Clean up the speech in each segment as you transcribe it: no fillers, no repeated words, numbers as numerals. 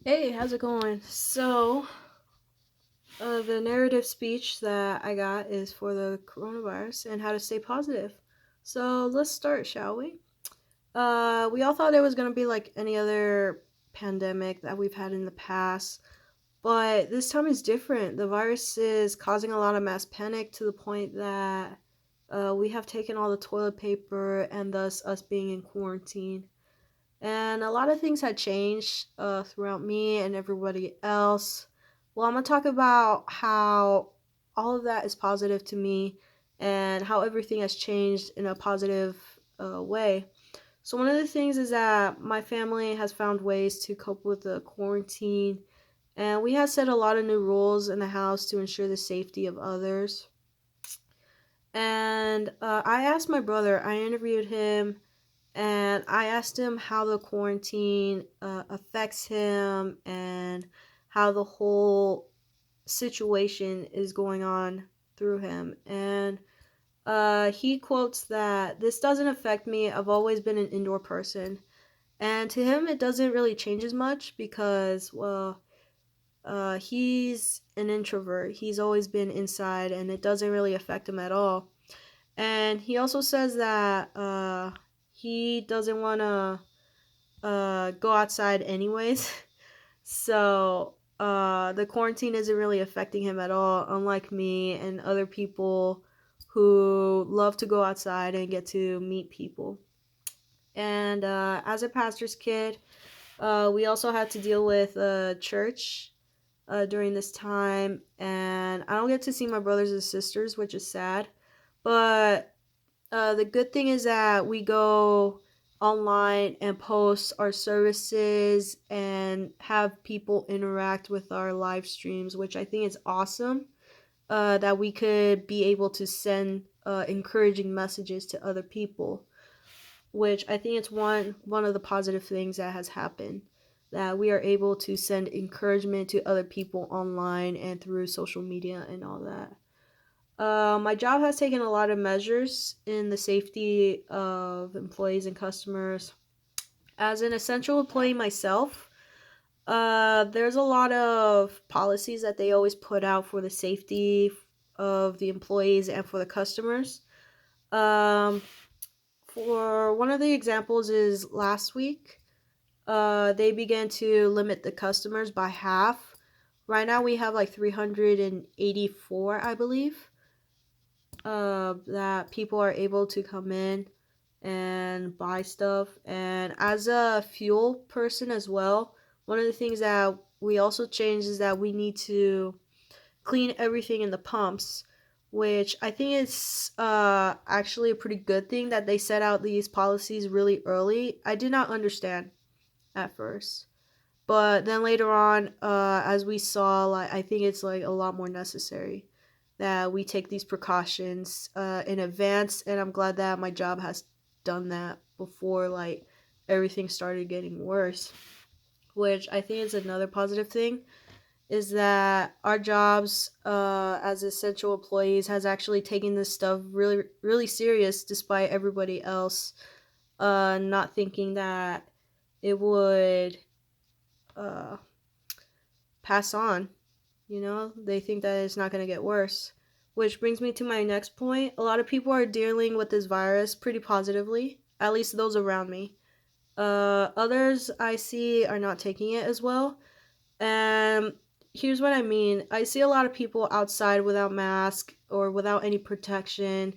Hey, how's it going? The narrative speech that I got is for the coronavirus and how to stay positive. So, let's start, shall we? We all thought it was going to be like any other pandemic that we've had in the past, but this time is different. The virus is causing a lot of mass panic to the point that we have taken all the toilet paper and thus us being in quarantine. And a lot of things had changed throughout me and everybody else. Well, I'm going to talk about how all of that is positive to me and how everything has changed in a positive way. So, one of the things is that my family has found ways to cope with the quarantine, and we have set a lot of new rules in the house to ensure the safety of others. And I asked my brother, I interviewed him and I asked him how the quarantine affects him and how the whole situation is going on through him. And he quotes that this doesn't affect me. I've always been an indoor person. And to him, it doesn't really change as much because, well, he's an introvert. He's always been inside and it doesn't really affect him at all. And he also says that he doesn't want to go outside anyways. So the quarantine isn't really affecting him at all, unlike me and other people who love to go outside and get to meet people. And as a pastor's kid, we also had to deal with church during this time, and I don't get to see my brothers and sisters, which is sad. But the good thing is that we go online and post our services and have people interact with our live streams, which I think is awesome. That we could be able to send encouraging messages to other people, which I think it's one of the positive things that has happened. That we are able to send encouragement to other people online and through social media and all that. My job has taken a lot of measures in the safety of employees and customers. As an essential employee myself, there's a lot of policies that they always put out for the safety of the employees and for the customers. Um, for one of the examples is last week, they began to limit the customers by half. Right now we have like 384, I believe, that people are able to come in and buy stuff. And as a fuel person as well, one of the things that we also changed is that we need to clean everything in the pumps, which I think is actually a pretty good thing that they set out these policies really early. I did not understand at first. But then later on, as we saw, like I think it's like a lot more necessary that we take these precautions in advance, and I'm glad that my job has done that before like everything started getting worse. Which I think is another positive thing is that our jobs as essential employees has actually taken this stuff really really serious, despite everybody else not thinking that it would uh, pass on. You know, they think that it's not going to get worse. Which brings me to my next point. A lot of people are dealing with this virus pretty positively, at least those around me. Others I see are not taking it as well. And here's what I mean. I see a lot of people outside without mask or without any protection,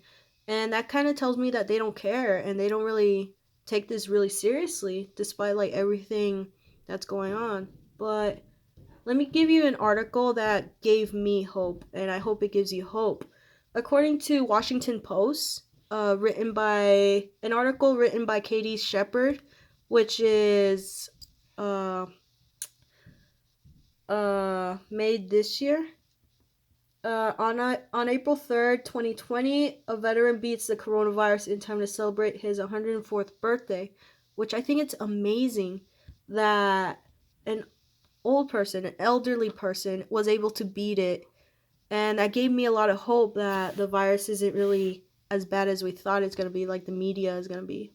and that kind of tells me that they don't care and they don't really take this really seriously despite like everything that's going on. But let me give you an article that gave me hope, and I hope it gives you hope. According to Washington Post, written by an article written by Katie Shepard, which is uh, made this year. On April 3rd, 2020, a veteran beats the coronavirus in time to celebrate his 104th birthday, which I think it's amazing that an old person, an elderly person, was able to beat it. And that gave me a lot of hope that the virus isn't really as bad as we thought it's going to be, like the media is going to be.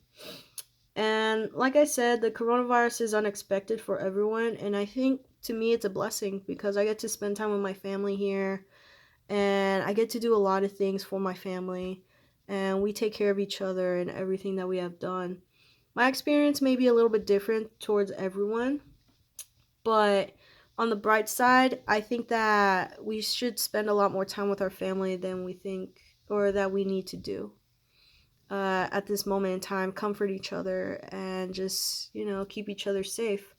And like I said, the coronavirus is unexpected for everyone, and I think to me it's a blessing because I get to spend time with my family here, and I get to do a lot of things for my family, and we take care of each other and everything that we have done. My experience may be a little bit different towards everyone, but on the bright side, I think that we should spend a lot more time with our family than we think or that we need to do. At this moment in time, comfort each other and just, keep each other safe.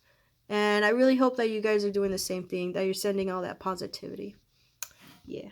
And I really hope that you guys are doing the same thing, that you're sending all that positivity. Yeah.